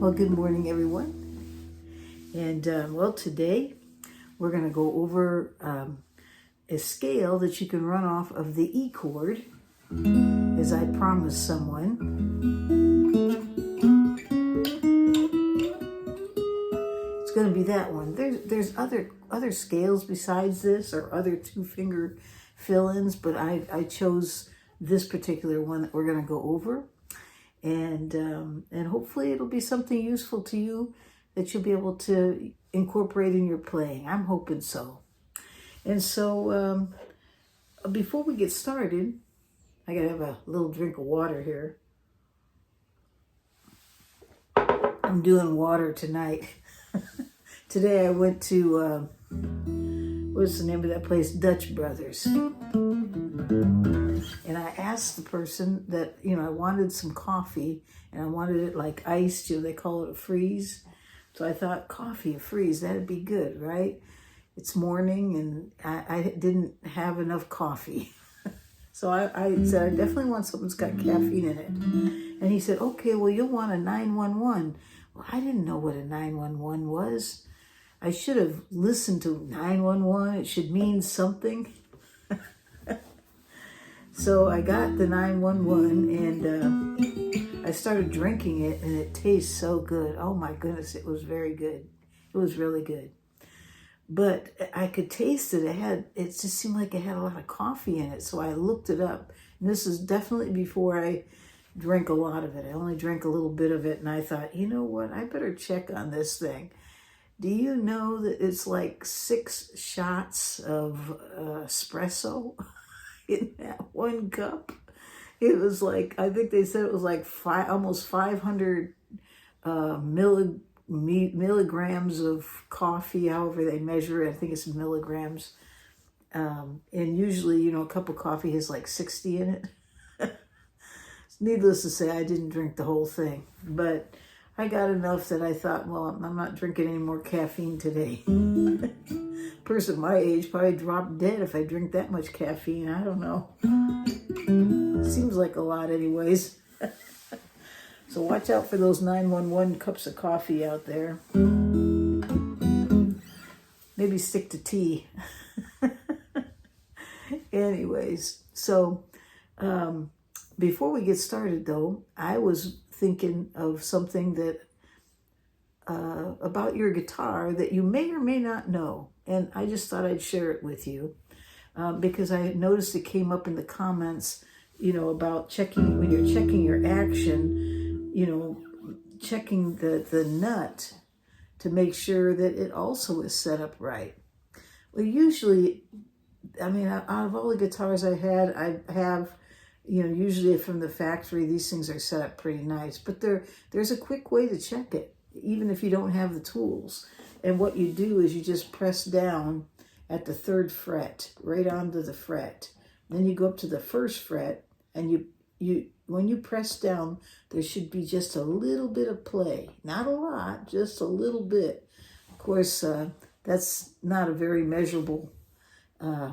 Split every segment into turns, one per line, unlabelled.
Well, good morning, everyone. And well, today we're going to go over a scale that you can run off of the E chord, as I promised someone. It's going to be that one. There's other scales besides this, or other two-finger fill-ins, but I chose this particular one that we're going to go over. And hopefully it'll be something useful to you that you'll be able to incorporate in your playing. I'm hoping so. And so before we get started, I gotta have a little drink of water here. I'm doing water tonight. Today I went to, what's the name of that place? Dutch Brothers. And I asked the person that, I wanted some coffee and I wanted it like iced, they call it a freeze. So I thought coffee, a freeze, that'd be good, right? It's morning and I didn't have enough coffee. So I said, I definitely want something that's got caffeine in it. And he said, okay, well, you'll want a 911. Well, I didn't know what a 911 was. I should have listened to 911. It should mean something. So I got the 911 and I started drinking it, and it tastes so good. Oh my goodness, it was very good. It was really good. But I could taste it. It just seemed like it had a lot of coffee in it. So I looked it up. And this is definitely before I drank a lot of it. I only drank a little bit of it, and I thought, you know what? I better check on this thing. Do you know that it's like 6 shots of espresso in that one cup? It was like, I think they said it was like almost 500 milligrams of coffee, however they measure it. I think it's milligrams. And usually, a cup of coffee has like 60 in it. Needless to say, I didn't drink the whole thing, but I got enough that I thought, well, I'm not drinking any more caffeine today. Person my age probably drop dead if I drink that much caffeine. I don't know. Seems like a lot anyways. So watch out for those 911 cups of coffee out there. Maybe stick to tea. Anyways, so before we get started though, I was thinking of something that about your guitar that you may or may not know. And I just thought I'd share it with you because I noticed it came up in the comments, about checking, when you're checking your action, checking the nut to make sure that it also is set up right. Well, usually, out of all the guitars I have, usually from the factory, these things are set up pretty nice. But there's a quick way to check it, even if you don't have the tools. And what you do is you just press down at the 3rd fret, right onto the fret. Then you go up to the 1st fret, and you when you press down, there should be just a little bit of play. Not a lot, just a little bit. Of course, that's not a very measurable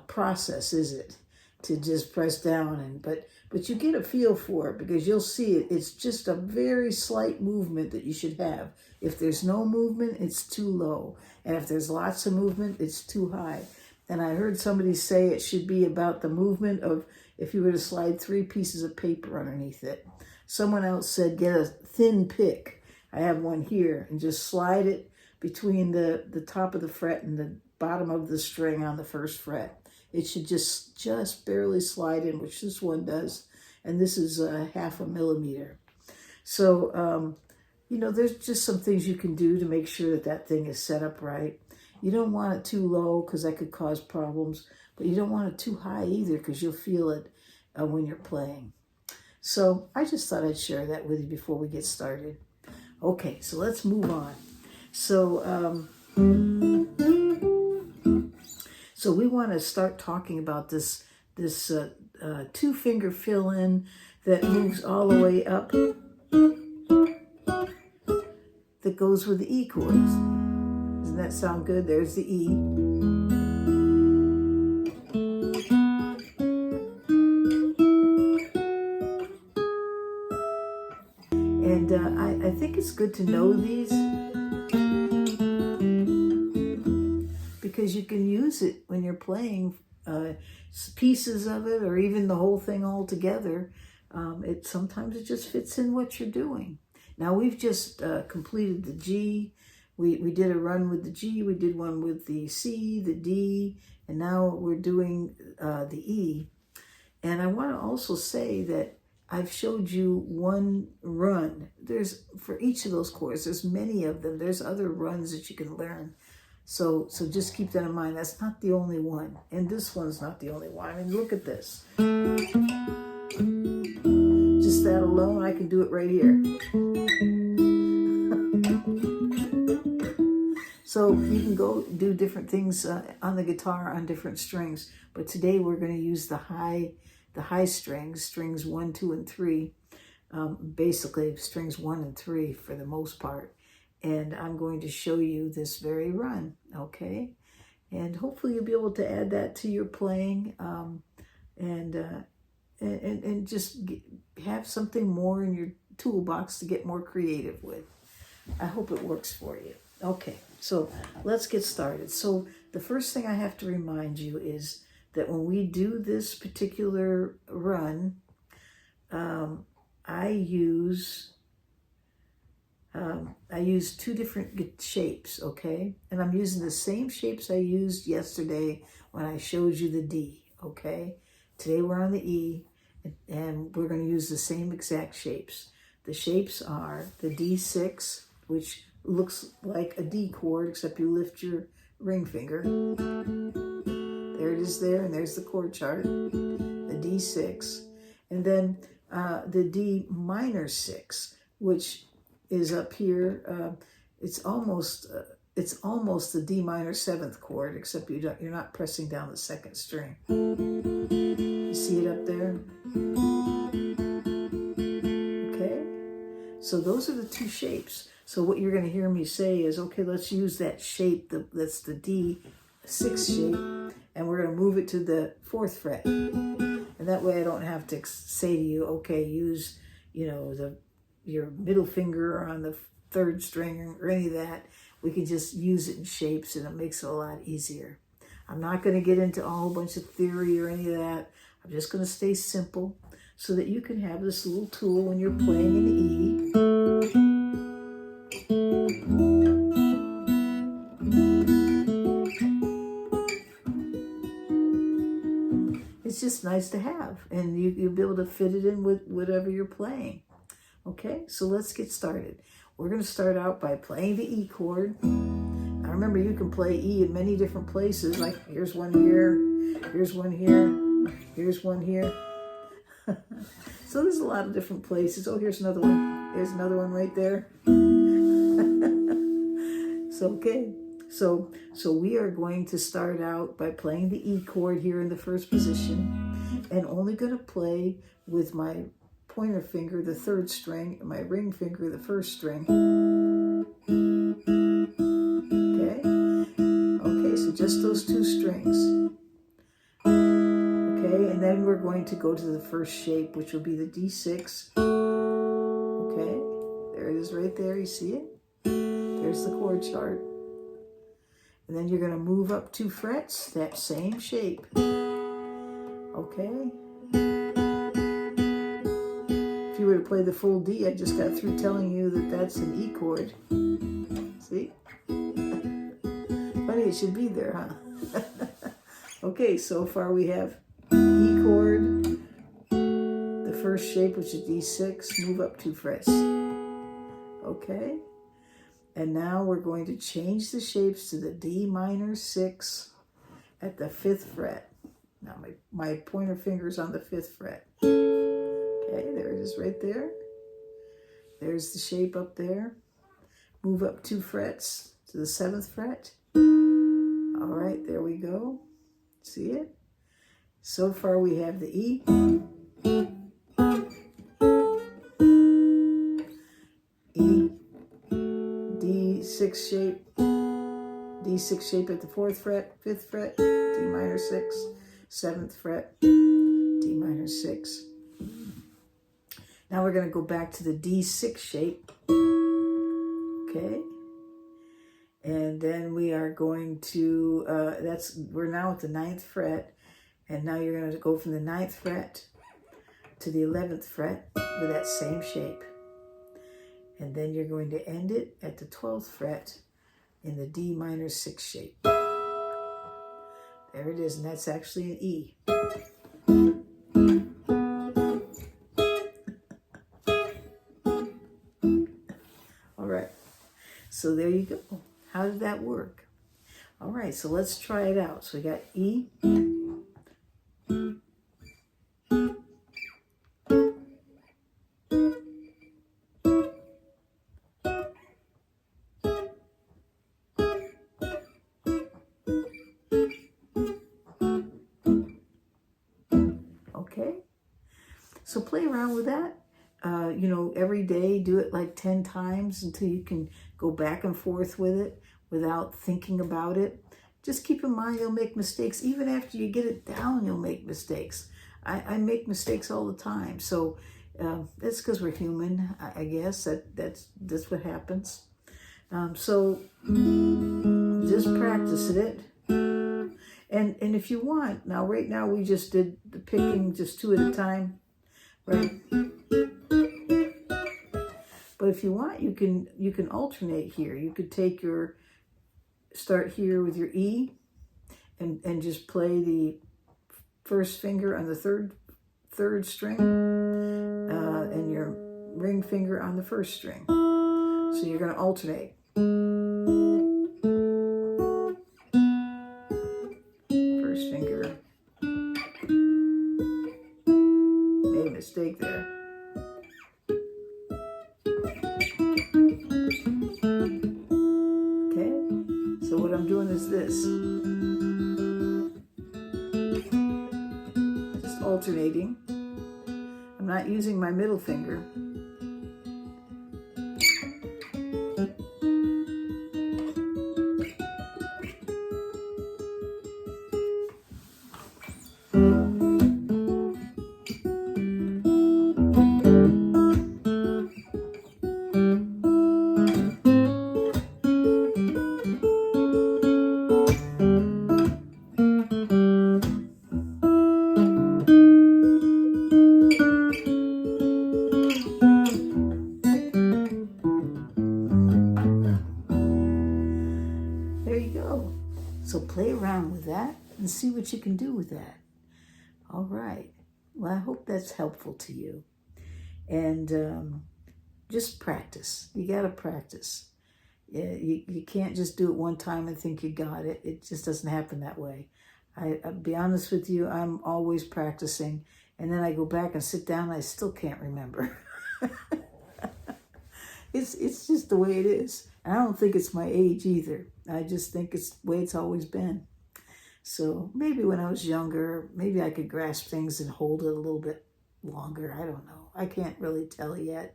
process, is it? To just press down, but you get a feel for it because you'll see it. It's just a very slight movement that you should have. If there's no movement, it's too low. And if there's lots of movement, it's too high. And I heard somebody say it should be about the movement of if you were to slide 3 pieces of paper underneath it. Someone else said get a thin pick. I have one here, and just slide it between the top of the fret and the bottom of the string on the 1st fret. It should just barely slide in, which this one does. And this is 0.5 millimeter. So, there's just some things you can do to make sure that thing is set up right. You don't want it too low because that could cause problems. But you don't want it too high either because you'll feel it when you're playing. So I just thought I'd share that with you before we get started. Okay, so let's move on. So, So we want to start talking about this 2-finger fill-in that moves all the way up, that goes with the E chords. Doesn't that sound good? There's the E. And I think it's good to know these because you can use it when you're playing pieces of it or even the whole thing all together. Sometimes it just fits in what you're doing. Now we've just completed the G. We did a run with the G, we did one with the C, the D, and now we're doing the E. And I want to also say that I've showed you one run. There's, for each of those chords, there's many of them. There's other runs that you can learn. So just keep that in mind. That's not the only one. And this one's not the only one. I mean, look at this. Just that alone, I can do it right here. So you can go do different things on the guitar on different strings, but today we're going to use the high strings 1, 2, and 3, basically strings 1 and 3 for the most part. And I'm going to show you this very run, okay? And hopefully you'll be able to add that to your playing and just have something more in your toolbox to get more creative with. I hope it works for you. Okay, so let's get started. So the first thing I have to remind you is that when we do this particular run, I use 2 different shapes, okay? And I'm using the same shapes I used yesterday when I showed you the D, okay? Today we're on the E, and we're going to use the same exact shapes. The shapes are the D6, which looks like a D chord, except you lift your ring finger. There it is there, and there's the chord chart, the D6. And then the D minor 6, which is up here. It's almost the D minor 7th chord, except you're not pressing down the 2nd string. You see it up there? Okay, so those are the 2 shapes. So what you're going to hear me say is, okay, let's use that shape, that's the D6 shape, and we're going to move it to the 4th fret. And that way I don't have to say to you, okay, use, your middle finger on the 3rd string or any of that. We can just use it in shapes, and it makes it a lot easier. I'm not going to get into a whole bunch of theory or any of that. I'm just going to stay simple so that you can have this little tool when you're playing an E. It's just nice to have, and you'll be able to fit it in with whatever you're playing. Okay, so let's get started. We're going to start out by playing the E chord. Now remember, you can play E in many different places, like here's one here, here's one here, here's one here. So there's a lot of different places. Oh, here's another one. There's another one right there. So, okay. So we are going to start out by playing the E chord here in the 1st position, and only going to play with my pointer finger, the 3rd string, and my ring finger, the 1st string. Okay, so just those 2 strings. Okay, and then we're going to go to the 1st shape, which will be the D6. Okay, there it is right there, you see it? There's the chord chart. And then you're going to move up 2 frets, that same shape. Okay. If you were to play the full D, I just got through telling you that that's an E chord. See? Funny it should be there, huh? Okay, so far we have E chord, the 1st shape, which is D6, move up 2 frets. Okay. And now we're going to change the shapes to the D minor 6 at the 5th fret. Now my pointer finger's on the 5th fret. Okay, there it is right there. There's the shape up there. Move up 2 frets to the 7th fret. All right, there we go. See it? So far we have the E. D6 shape at the 4th fret, 5th fret, D minor 6, 7th fret, D minor 6. Now we're going to go back to the D6 shape. Okay. And then we are going to, we're now at the 9th fret. And now you're going to go from the 9th fret to the 11th fret with that same shape. And then you're going to end it at the 12th fret in the D minor 6 shape. There it is, and that's actually an E. All right, so there you go. How did that work? All right, so let's try it out. So we got E. Okay, so play around with that. You know, every day, do it like 10 times until you can go back and forth with it without thinking about it. Just keep in mind you'll make mistakes. Even after you get it down, you'll make mistakes. I make mistakes all the time. So that's because we're human, I guess. That's what happens. So just practice it. And if you want, now right now we just did the picking just 2 at a time, right? But if you want, you can alternate here. You could take start here with your E and just play the first finger on the third string and your ring finger on the first string. So you're going to alternate. First finger. Made a mistake there. Okay, so what I'm doing is this. Just alternating. I'm not using my middle finger. There you go. So play around with that and see what you can do with that. All right. Well, I hope that's helpful to you. And just practice. You got to practice. You can't just do it one time and think you got it. It just doesn't happen that way. I'll be honest with you, I'm always practicing. And then I go back and sit down and I still can't remember. It's just the way it is. And I don't think it's my age either. I just think it's the way it's always been. So maybe when I was younger, maybe I could grasp things and hold it a little bit longer. I don't know. I can't really tell yet.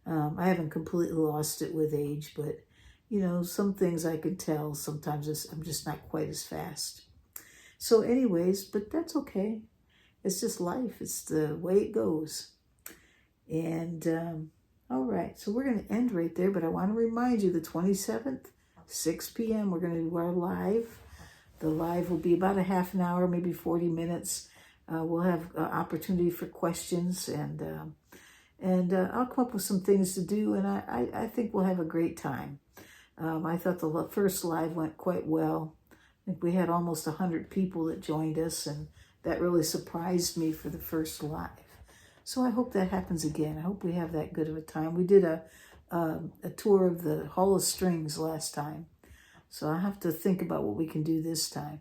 I haven't completely lost it with age, but you know, some things I can tell. Sometimes I'm just not quite as fast. So anyways, but that's okay. It's just life. It's the way it goes. And all right, so we're going to end right there, but I want to remind you the 27th, 6 p.m., we're going to do our live. The live will be about a half an hour, maybe 40 minutes. We'll have opportunity for questions, and I'll come up with some things to do, and I think we'll have a great time. I thought the first live went quite well. I think we had almost 100 people that joined us, and that really surprised me for the first live. So I hope that happens again. I hope we have that good of a time. We did a tour of the Hall of Strings last time. So I have to think about what we can do this time.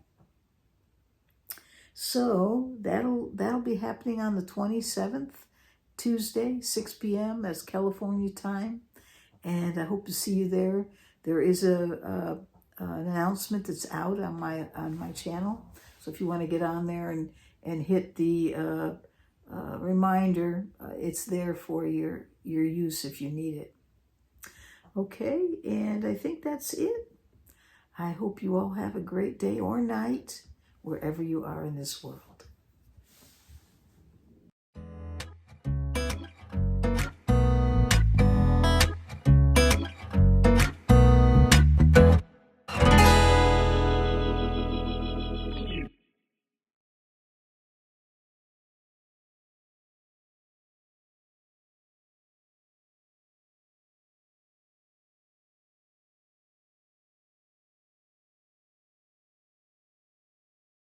So that'll be happening on the 27th, Tuesday, 6 p.m. That's California time. And I hope to see you there. There is an announcement that's out on my channel. So if you want to get on there and hit the reminder, it's there for your use if you need it. Okay, and I think that's it. I hope you all have a great day or night wherever you are in this world.